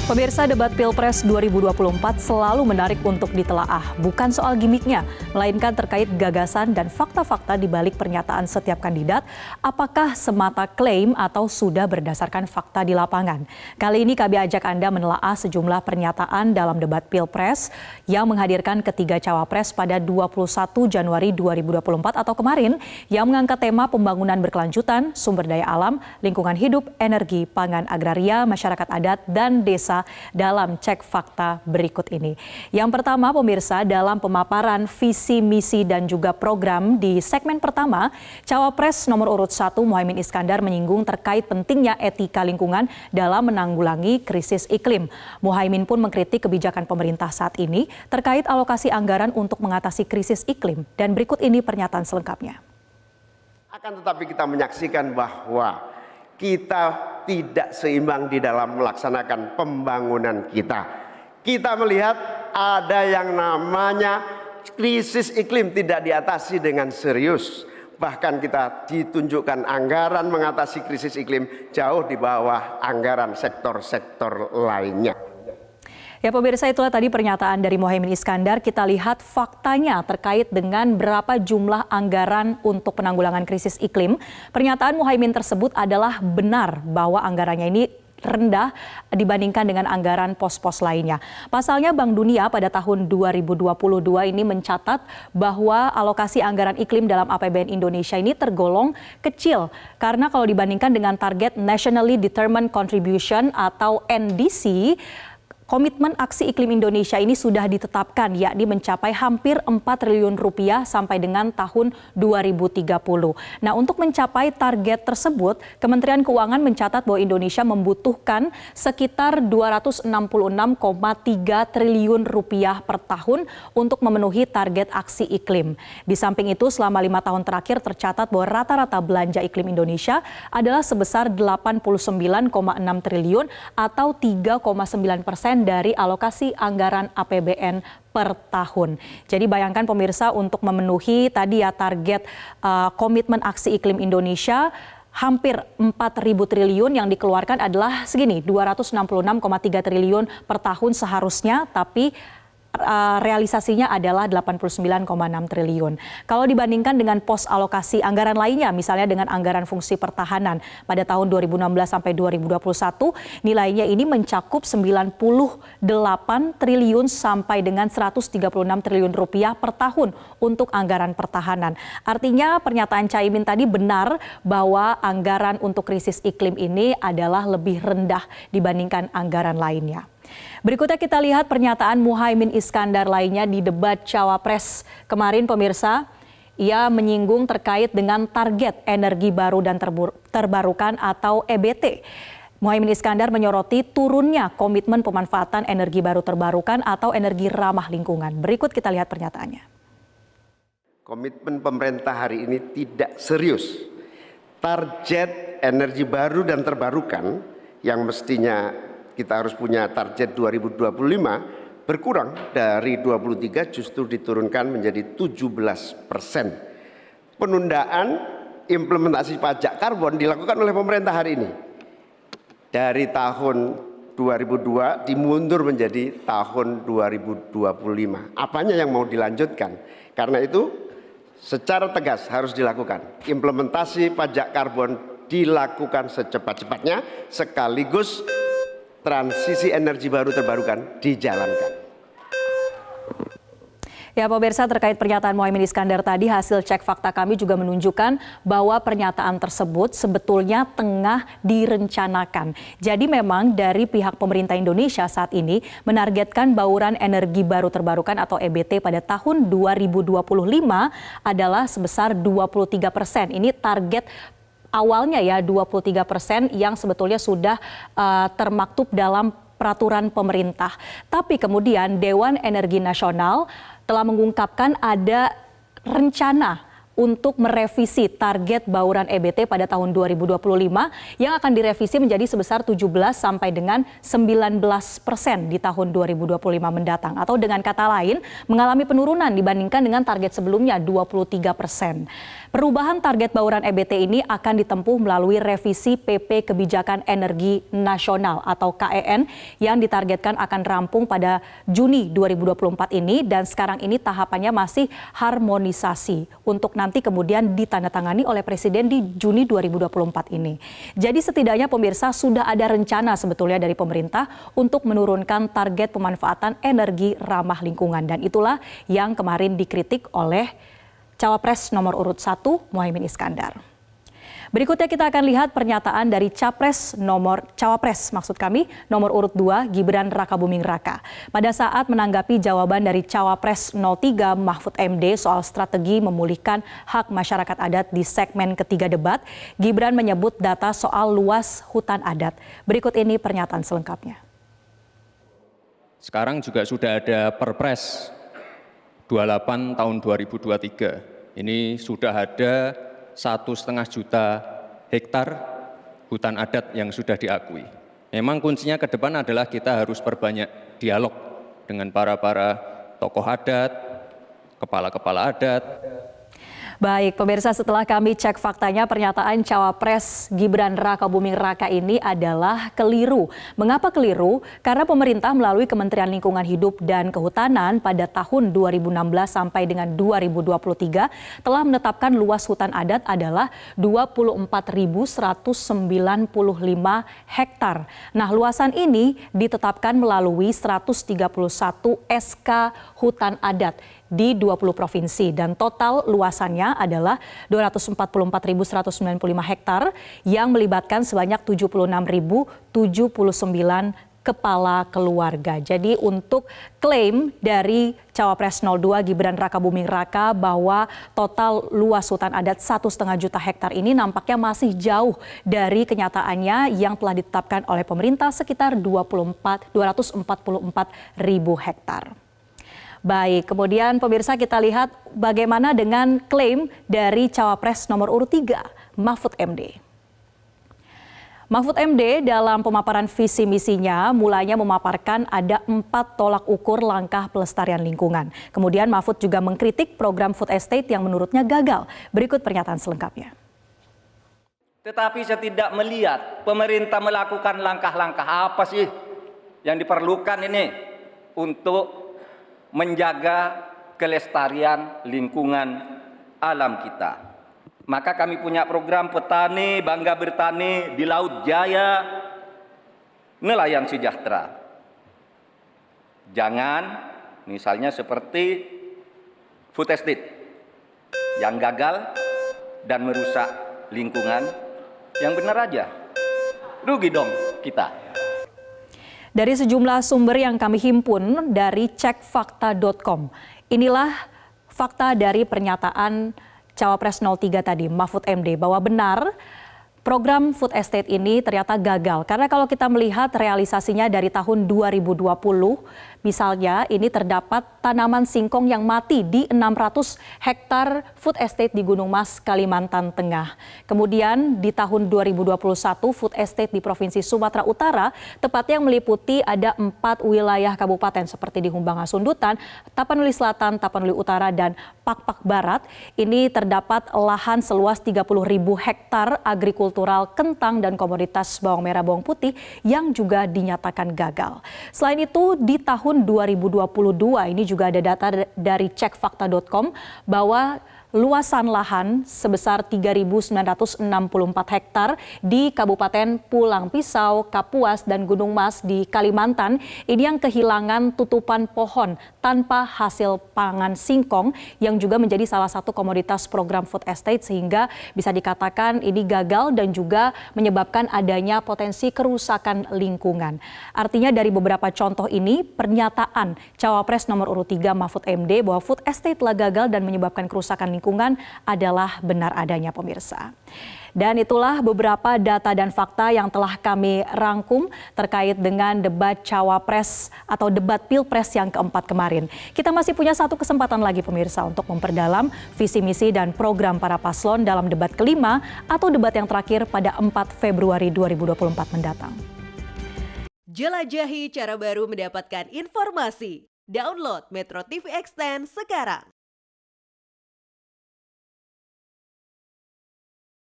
Pemirsa, debat Pilpres 2024 selalu menarik untuk ditelaah. Bukan soal gimmicknya, melainkan terkait gagasan dan fakta-fakta di balik pernyataan setiap kandidat, apakah semata klaim atau sudah berdasarkan fakta di lapangan. Kali ini kami ajak Anda menelaah sejumlah pernyataan dalam debat Pilpres yang menghadirkan ketiga cawapres pada 21 Januari 2024 atau kemarin, yang mengangkat tema pembangunan berkelanjutan, sumber daya alam, lingkungan hidup, energi, pangan, agraria, masyarakat adat, dan desa dalam cek fakta berikut ini. Yang pertama, pemirsa, dalam pemaparan visi, misi, dan juga program di segmen pertama, Cawapres nomor urut 1 Muhaimin Iskandar menyinggung terkait pentingnya etika lingkungan dalam menanggulangi krisis iklim. Muhaimin pun mengkritik kebijakan pemerintah saat ini terkait alokasi anggaran untuk mengatasi krisis iklim. Dan berikut ini pernyataan selengkapnya. Akan tetapi kita menyaksikan bahwa kita tidak seimbang di dalam melaksanakan pembangunan kita. Kita melihat ada yang namanya krisis iklim tidak diatasi dengan serius. Bahkan kita ditunjukkan anggaran mengatasi krisis iklim jauh di bawah anggaran sektor-sektor lainnya. Ya pemirsa, itulah tadi pernyataan dari Muhaimin Iskandar. Kita lihat faktanya terkait dengan berapa jumlah anggaran untuk penanggulangan krisis iklim. Pernyataan Muhaimin tersebut adalah benar bahwa anggarannya ini rendah dibandingkan dengan anggaran pos-pos lainnya. Pasalnya Bank Dunia pada tahun 2022 ini mencatat bahwa alokasi anggaran iklim dalam APBN Indonesia ini tergolong kecil. Karena kalau dibandingkan dengan target Nationally Determined Contribution atau NDC, Komitmen Aksi Iklim Indonesia ini sudah ditetapkan, yakni mencapai hampir 4 triliun rupiah sampai dengan tahun 2030. Nah, untuk mencapai target tersebut, Kementerian Keuangan mencatat bahwa Indonesia membutuhkan sekitar 266,3 triliun rupiah per tahun untuk memenuhi target aksi iklim. Di samping itu, selama 5 tahun terakhir tercatat bahwa rata-rata belanja iklim Indonesia adalah sebesar 89,6 triliun atau 3,9% dari alokasi anggaran APBN per tahun. Jadi bayangkan pemirsa, untuk memenuhi tadi ya target komitmen aksi iklim Indonesia, hampir 4.000 triliun yang dikeluarkan adalah segini, 266,3 triliun per tahun seharusnya, tapi realisasinya adalah 89,6 triliun. Kalau dibandingkan dengan pos alokasi anggaran lainnya, misalnya dengan anggaran fungsi pertahanan pada tahun 2016 sampai 2021, nilainya ini mencakup 98 triliun sampai dengan 136 triliun rupiah per tahun untuk anggaran pertahanan. Artinya pernyataan Caimin tadi benar bahwa anggaran untuk krisis iklim ini adalah lebih rendah dibandingkan anggaran lainnya. Berikutnya kita lihat pernyataan Muhaimin Iskandar lainnya di debat Cawapres kemarin pemirsa. Ia menyinggung terkait dengan target energi baru dan terbarukan atau EBT. Muhaimin Iskandar menyoroti turunnya komitmen pemanfaatan energi baru terbarukan atau energi ramah lingkungan. Berikut kita lihat pernyataannya. Komitmen pemerintah hari ini tidak serius. Target energi baru dan terbarukan yang mestinya kita harus punya target 2025 berkurang dari 23 justru diturunkan menjadi 17%. Penundaan implementasi pajak karbon dilakukan oleh pemerintah hari ini. Dari tahun 2002 dimundur menjadi tahun 2025. Apanya yang mau dilanjutkan? Karena itu secara tegas harus dilakukan. Implementasi pajak karbon dilakukan secepat-cepatnya sekaligus transisi energi baru terbarukan dijalankan. Ya pemirsa, terkait pernyataan Muhaimin Iskandar tadi, hasil cek fakta kami juga menunjukkan bahwa pernyataan tersebut sebetulnya tengah direncanakan. Jadi memang dari pihak pemerintah Indonesia saat ini menargetkan bauran energi baru terbarukan atau EBT pada tahun 2025 adalah sebesar 23%. Ini target awalnya ya 23% yang sebetulnya sudah termaktub dalam peraturan pemerintah. Tapi kemudian Dewan Energi Nasional telah mengungkapkan ada rencana untuk merevisi target bauran EBT pada tahun 2025 yang akan direvisi menjadi sebesar 17 sampai dengan 19% di tahun 2025 mendatang. Atau dengan kata lain, mengalami penurunan dibandingkan dengan target sebelumnya 23%. Perubahan target bauran EBT ini akan ditempuh melalui revisi PP Kebijakan Energi Nasional atau KEN yang ditargetkan akan rampung pada Juni 2024 ini, dan sekarang ini tahapannya masih harmonisasi untuk nanti kemudian ditandatangani oleh Presiden di Juni 2024 ini. Jadi setidaknya pemirsa sudah ada rencana sebetulnya dari pemerintah untuk menurunkan target pemanfaatan energi ramah lingkungan, dan itulah yang kemarin dikritik oleh Cawapres nomor urut 1 Muhaimin Iskandar. Berikutnya kita akan lihat pernyataan dari Cawapres nomor urut 2 Gibran Rakabuming Raka. Pada saat menanggapi jawaban dari Cawapres 03 Mahfud MD soal strategi memulihkan hak masyarakat adat di segmen ketiga debat, Gibran menyebut data soal luas hutan adat. Berikut ini pernyataan selengkapnya. Sekarang juga sudah ada Perpres 28 tahun 2023. Ini sudah ada 1,5 juta hektar hutan adat yang sudah diakui. Memang kuncinya ke depan adalah kita harus perbanyak dialog dengan para tokoh adat, kepala-kepala adat. Baik, pemirsa, setelah kami cek faktanya, pernyataan Cawapres Gibran Rakabuming Raka ini adalah keliru. Mengapa keliru? Karena pemerintah melalui Kementerian Lingkungan Hidup dan Kehutanan pada tahun 2016 sampai dengan 2023 telah menetapkan luas hutan adat adalah 24.195 hektar. Nah, luasan ini ditetapkan melalui 131 SK hutan adat di 20 provinsi, dan total luasannya adalah 244.195 hektar yang melibatkan sebanyak 76.079 kepala keluarga. Jadi untuk klaim dari Cawapres 02 Gibran Rakabuming Raka bahwa total luas hutan adat 1,5 juta hektar ini nampaknya masih jauh dari kenyataannya yang telah ditetapkan oleh pemerintah sekitar 244.000 hektar. Baik, kemudian pemirsa kita lihat bagaimana dengan klaim dari Cawapres nomor urut 3, Mahfud MD. Mahfud MD dalam pemaparan visi misinya mulanya memaparkan ada 4 tolak ukur langkah pelestarian lingkungan. Kemudian Mahfud juga mengkritik program food estate yang menurutnya gagal. Berikut pernyataan selengkapnya. Tetapi saya tidak melihat pemerintah melakukan langkah-langkah apa sih yang diperlukan ini untuk menjaga kelestarian lingkungan alam kita. Maka kami punya program petani bangga bertani di Laut Jaya, nelayan sejahtera. Jangan misalnya seperti food estate yang gagal dan merusak lingkungan, yang benar aja. Rugi dong kita. Dari sejumlah sumber yang kami himpun dari cekfakta.com, inilah fakta dari pernyataan Cawapres 03 tadi, Mahfud MD, bahwa benar program food estate ini ternyata gagal. Karena kalau kita melihat realisasinya dari tahun 2020, misalnya ini terdapat tanaman singkong yang mati di 600 hektar food estate di Gunung Mas, Kalimantan Tengah. Kemudian di tahun 2021 food estate di Provinsi Sumatera Utara, tepatnya yang meliputi ada 4 wilayah kabupaten seperti di Humbangan Sundutan, Tapanuli Selatan, Tapanuli Utara, dan Pakpak Barat. Ini terdapat lahan seluas 30.000 hektar agrikultural kentang dan komoditas bawang merah bawang putih yang juga dinyatakan gagal. Selain itu di tahun 2022 ini juga ada data dari cekfakta.com bahwa luasan lahan sebesar 3.964 hektar di Kabupaten Pulang Pisau, Kapuas, dan Gunung Mas di Kalimantan ini yang kehilangan tutupan pohon tanpa hasil pangan singkong yang juga menjadi salah satu komoditas program food estate, sehingga bisa dikatakan ini gagal dan juga menyebabkan adanya potensi kerusakan lingkungan. Artinya dari beberapa contoh ini pernyataan Cawapres nomor urut 3 Mahfud MD bahwa food estate telah gagal dan menyebabkan kerusakan lingkungan lingkungan adalah benar adanya, pemirsa. Dan itulah beberapa data dan fakta yang telah kami rangkum terkait dengan debat Cawapres atau debat Pilpres yang keempat kemarin. Kita masih punya satu kesempatan lagi, pemirsa, untuk memperdalam visi misi dan program para paslon dalam debat kelima atau debat yang terakhir pada 4 Februari 2024 mendatang. Jelajahi cara baru mendapatkan informasi. Download Metro TV Extend sekarang.